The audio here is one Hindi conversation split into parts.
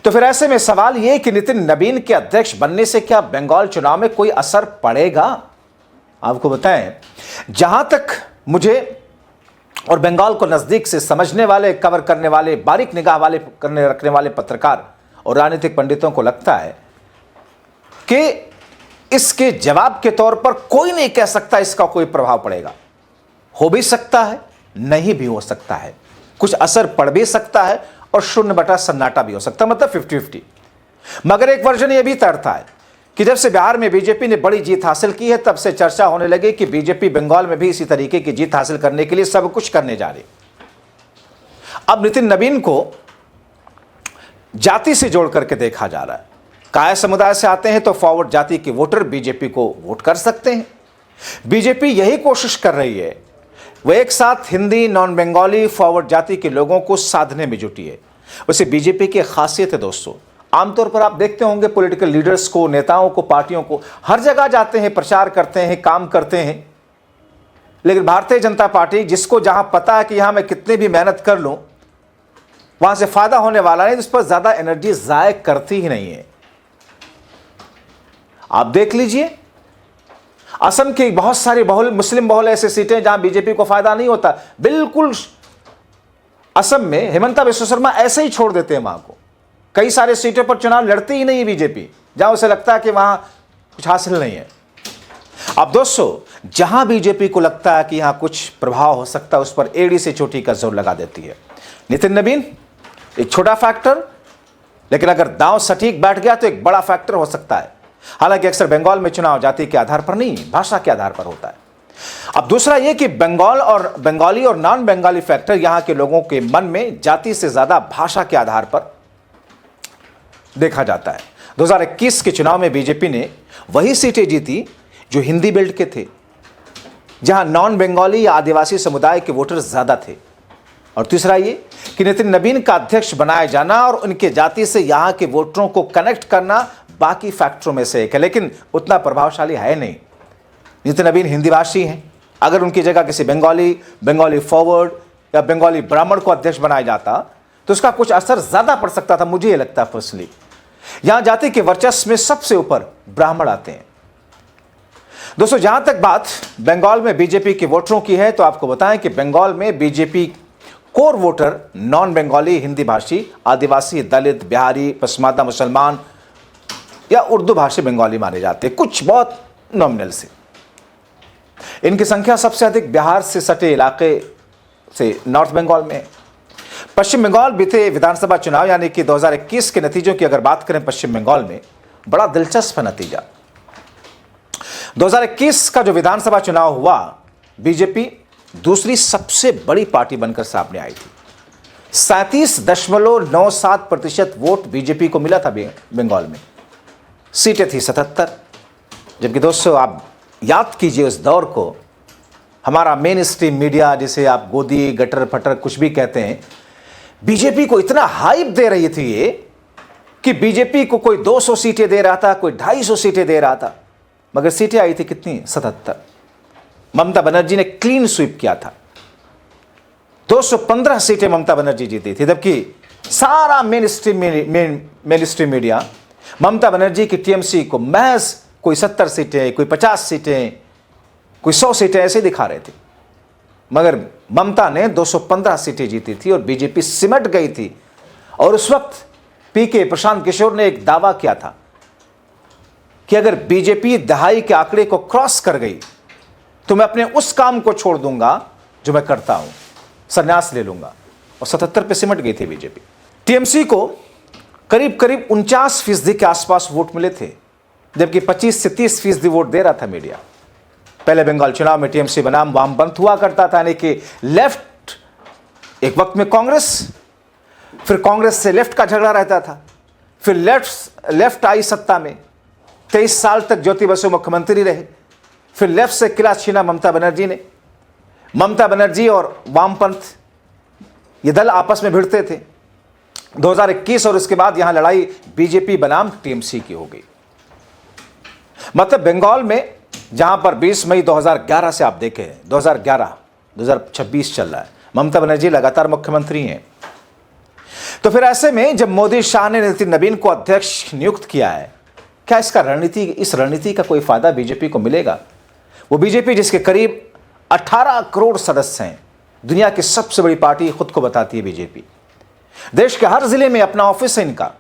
तो फिर ऐसे में सवाल यह कि नितिन नबीन के अध्यक्ष बनने से क्या बंगाल चुनाव में कोई असर पड़ेगा? आपको बताएं, जहां तक मुझे और बंगाल को नजदीक से समझने वाले, कवर करने वाले, बारीक निगाह वाले रखने वाले पत्रकार और राजनीतिक पंडितों को लगता है कि इसके जवाब के तौर पर कोई नहीं कह सकता इसका कोई प्रभाव पड़ेगा। हो भी सकता है, नहीं भी हो सकता है, कुछ असर पड़ भी सकता है और 0/सन्नाटा भी हो सकता है, मतलब 50-50। मगर एक वर्जन यह भी तैरता है कि जब से बिहार में बीजेपी ने बड़ी जीत हासिल की है, तब से चर्चा होने लगी कि बीजेपी बंगाल में भी इसी तरीके की जीत हासिल करने के लिए सब कुछ करने जा रही। अब नितिन नबीन को जाति से जोड़ करके देखा जा रहा है। काय समुदाय से आते हैं तो फॉरवर्ड जाति के वोटर बीजेपी को वोट कर सकते हैं। बीजेपी यही कोशिश कर रही है, वह एक साथ हिंदी, नॉन बंगाली, फॉरवर्ड जाति के लोगों को साधने में जुटी है। वैसे बीजेपी की खासियत है दोस्तों, आमतौर पर आप देखते होंगे पॉलिटिकल लीडर्स को, नेताओं को, पार्टियों को हर जगह जाते हैं, प्रचार करते हैं, काम करते हैं, लेकिन भारतीय जनता पार्टी जिसको जहां पता है कि यहां मैं कितनी भी मेहनत कर लूं वहां से फायदा होने वाला नहीं, तो उस पर ज्यादा एनर्जी जाया करती ही नहीं है। आप देख लीजिए, असम की बहुत सारी मुस्लिम बहुल ऐसे सीटें जहां बीजेपी को फायदा नहीं होता, बिल्कुल असम में हेमंता बिस्वा शर्मा ऐसे ही छोड़ देते हैं वहां को। कई सारे सीटों पर चुनाव लड़ती ही नहीं है बीजेपी, जहां उसे लगता है कि वहां कुछ हासिल नहीं है। अब दोस्तों, जहां बीजेपी को लगता है कि यहां कुछ प्रभाव हो सकता है, उस पर एड़ी से चोटी का जोर लगा देती है। नितिन नबीन एक छोटा फैक्टर, लेकिन अगर दांव सटीक बैठ गया तो एक बड़ा फैक्टर हो सकता है। हालांकि अक्सर बंगाल में चुनाव जाति के आधार पर नहीं, भाषा के आधार पर होता है। अब दूसरा यह कि बंगाली और नॉन बंगाली फैक्टर यहां के लोगों के मन में जाति से ज्यादा भाषा के आधार पर देखा जाता है। 2021 के चुनाव में बीजेपी ने वही सीटें जीती जो हिंदी बेल्ट के थे, जहां नॉन बंगाली या आदिवासी समुदाय के वोटर ज्यादा थे। और तीसरा ये कि नितिन नबीन का अध्यक्ष बनाया जाना और उनके जाति से यहां के वोटरों को कनेक्ट करना बाकी फैक्टरों में से एक है, लेकिन उतना प्रभावशाली है नहीं। नितिन नबीन हिंदी भाषी हैं, अगर उनकी जगह किसी बंगाली फॉरवर्ड या बंगाली ब्राह्मण को अध्यक्ष बनाया जाता तो उसका कुछ असर ज्यादा पड़ सकता था, मुझे यह लगता है पर्सनली। यहां जाति के वर्चस्व में सबसे ऊपर ब्राह्मण आते हैं। दोस्तों, जहां तक बात बंगाल में बीजेपी के वोटरों की है, तो आपको बताएं कि बंगाल में BJP core voter non Bengali, Hindi भाषी, आदिवासी, दलित, बिहारी, पसमादा मुसलमान या उर्दू भाषी बंगाली माने जाते हैं, कुछ बहुत नॉमिनल से। इनकी संख्या सबसे अधिक बिहार से सटे इलाके से नॉर्थ बंगाल में है। पश्चिम बंगाल बीते विधानसभा चुनाव यानी कि 2021 के नतीजों की अगर बात करें पश्चिम बंगाल में, बड़ा दिलचस्प नतीजा। 2021 का जो विधानसभा चुनाव हुआ, बीजेपी दूसरी सबसे बड़ी पार्टी बनकर सामने आई थी। 37.97% वोट बीजेपी को मिला था बंगाल में। सीटें थी 77। जबकि दोस्तों, आप याद कीजिए उस दौर को, हमारा मेन स्ट्रीम मीडिया, जिसे आप गोदी, गटर फटर कुछ भी कहते हैं, बीजेपी को इतना हाइप दे रही थी ये कि बीजेपी को कोई 200 सीटें दे रहा था, कोई 250 सीटें दे रहा था, मगर सीटें आई थी कितनी? 77। ममता बनर्जी ने क्लीन स्वीप किया था, 215 सीटें ममता बनर्जी जीती थी। जबकि सारा main stream media Mamata Banerjee की टीएमसी को महज कोई 70 सीटें, कोई 50 सीटें, कोई 100 सीटें ऐसे दिखा रहे थे, मगर ममता ने 215 सीटें जीती थी और बीजेपी सिमट गई थी। और उस वक्त पीके प्रशांत किशोर ने एक दावा किया था कि अगर बीजेपी दहाई के आंकड़े को क्रॉस कर गई तो मैं अपने उस काम को छोड़ दूंगा जो मैं करता हूं, संन्यास ले लूंगा। और 77 पे सिमट गई थी बीजेपी। टीएमसी को करीब 49% के आसपास वोट मिले थे, जबकि 25 से 30% वोट दे रहा था मीडिया। पहले बंगाल चुनाव में टीएमसी बनाम वामपंथ हुआ करता था, यानी कि लेफ्ट एक वक्त में कांग्रेस, फिर कांग्रेस से लेफ्ट का झगड़ा रहता था, फिर लेफ्ट आई सत्ता में, 23 साल तक ज्योति बसु मुख्यमंत्री रहे, फिर लेफ्ट से किला छीना ममता बनर्जी ने। ममता बनर्जी और वामपंथ ये दल आपस में भिड़ते थे। 2021 और उसके बाद यहां लड़ाई बीजेपी बनाम टीएमसी की हो गई। मतलब बंगाल में जहां पर 20 मई 2011 से आप देखें, 2026 चल रहा है, ममता बनर्जी लगातार मुख्यमंत्री हैं। तो फिर ऐसे में जब मोदी शाह ने नितिन नवीन को अध्यक्ष नियुक्त किया है, क्या इस रणनीति का कोई फायदा बीजेपी को मिलेगा? वो बीजेपी जिसके करीब 18 करोड़ सदस्य हैं, दुनिया की सबसे बड़ी पार्टी खुद को बताती है बीजेपी। देश के हर जिले में अपना ऑफिस है इनका,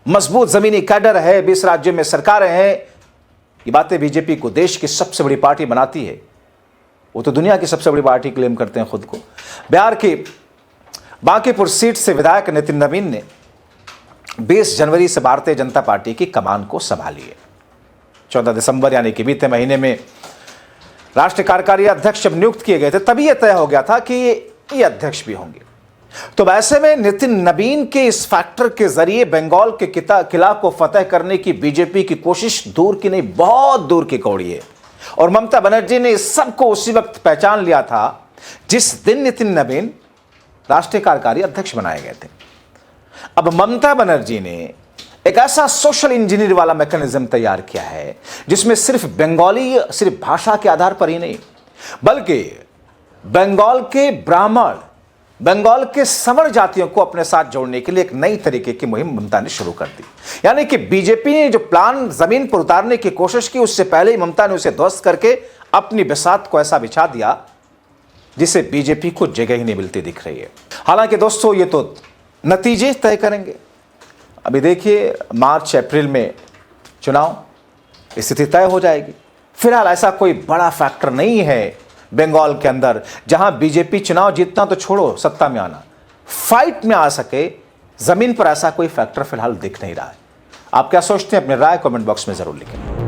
मजबूत जमीनी कैडर है, 20 राज्यों में सरकारें हैं। ये बातें बीजेपी को देश की सबसे बड़ी पार्टी बनाती है। वो तो दुनिया की सबसे बड़ी पार्टी क्लेम करते हैं खुद को। बिहार की बांकीपुर सीट से विधायक नितिन नवीन ने 20 जनवरी से भारतीय जनता पार्टी की कमान को संभाली है। 14 दिसंबर यानी कि बीते महीने में राष्ट्रीय कार्यकारी अध्यक्ष जब नियुक्त किए गए थे, तभी यह तय हो गया था कि ये अध्यक्ष भी होंगे। तो वैसे में नितिन नवीन के इस फैक्टर के जरिए बंगाल के किला को फतेह करने की बीजेपी की कोशिश दूर की नहीं, बहुत दूर की कौड़ी है। और ममता बनर्जी ने इस सबको उसी वक्त पहचान लिया था जिस दिन नितिन नवीन राष्ट्रीय कार्यकारी अध्यक्ष बनाए गए थे। अब ममता बनर्जी ने एक ऐसा सोशल इंजीनियर वाला मैकेनिज्म तैयार किया है जिसमें सिर्फ बंगाली, सिर्फ भाषा के आधार पर ही नहीं, बल्कि बंगाल के ब्राह्मण, बंगाल के सवर्ण जातियों को अपने साथ जोड़ने के लिए एक नई तरीके की मुहिम ममता ने शुरू कर दी। यानी कि बीजेपी ने जो प्लान जमीन पर उतारने की कोशिश की, उससे पहले ही ममता ने उसे ध्वस्त करके अपनी बिसात को ऐसा बिछा दिया जिसे बीजेपी को जगह ही नहीं मिलती दिख रही है। हालांकि दोस्तों, ये तो नतीजे तय करेंगे। अभी देखिए, मार्च अप्रैल में चुनाव, स्थिति तय हो जाएगी। फिलहाल ऐसा कोई बड़ा फैक्टर नहीं है बंगाल के अंदर जहां बीजेपी चुनाव जीतना तो छोड़ो, सत्ता में आना, फाइट में आ सके, जमीन पर ऐसा कोई फैक्टर फिलहाल दिख नहीं रहा है। आप क्या सोचते हैं? अपनी राय कमेंट बॉक्स में जरूर लिखें।